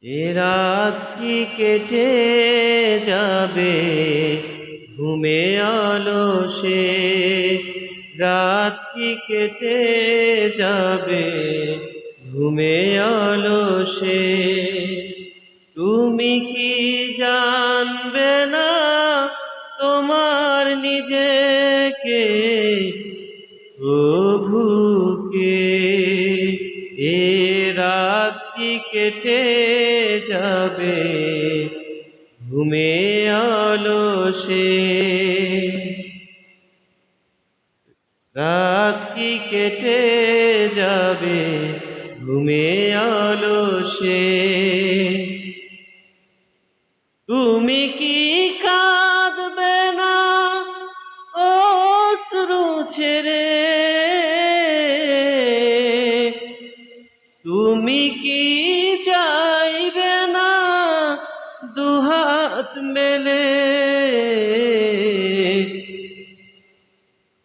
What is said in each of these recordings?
এ রাত কি কেটে যাবে ঘুমে আলসে, রাত কি কেটে যাবে ঘুমে আলসে। তুমি কি জানবে না তোমার নিজেকে, প্রভুকে? এ রাত কি কেটে যাবে ঘুমে আলসে, রাত কি কেটে যাবে ঘুমে আলসে। তুমি কি কাঁদবে না অশ্রু ছেড়ে? তুমি কি চাইবে না দুহাত মেলে?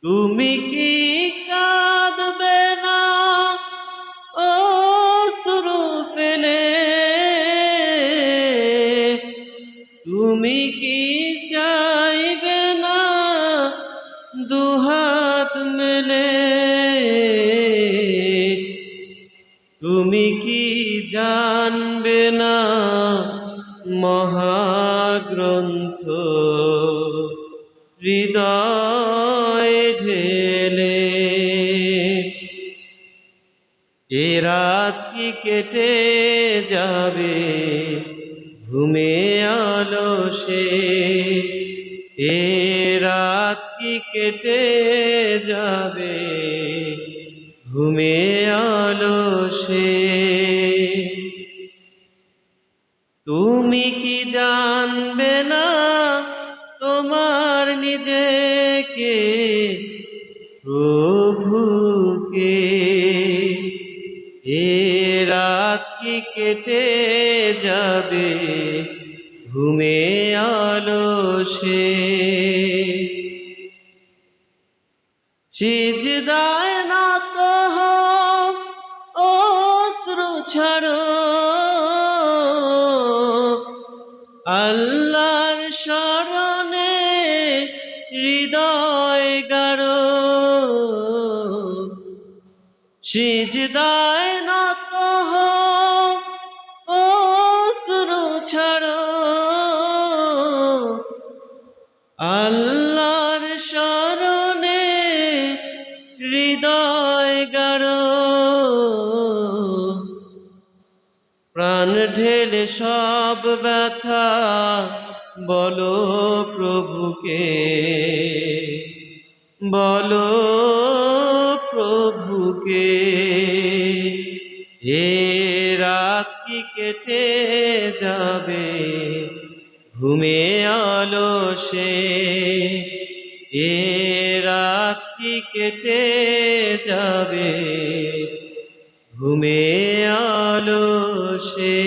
তুমি কি কাঁদবে না অশ্রু ফেলে? তুমি কি চাইবে না দুহাত মেলে? তুমি কি জানবে না মহাগ্রন্থ হৃদয় ঢেলে? এ রাত কি কেটে যাবে ঘুমে আলসে, এ রাত কি কেটে যাবে ঘুমে আলসে। তুমি কি জানবে না তোমার নিজেকে, প্রভুকে? এ রাত কি কেটে যাবে ঘুমে আলসে। সিজদায় নত হও অশ্রু ছাড়ো, আল্লাহর শরণে হৃদয় গাড়ো। সিজদায় নত হও অশ্রু ছাড়ো, আল্লাহর শরণে হৃদয় গাড়ো। প্রাণ ঢেলে সব ব্যথা বলো প্রভুকে, বলো প্রভুকে। এ রাত কি কেটে যাবে ঘুমে আলসে, এ রাত কি কেটে যাবে ঘুমে আলসে।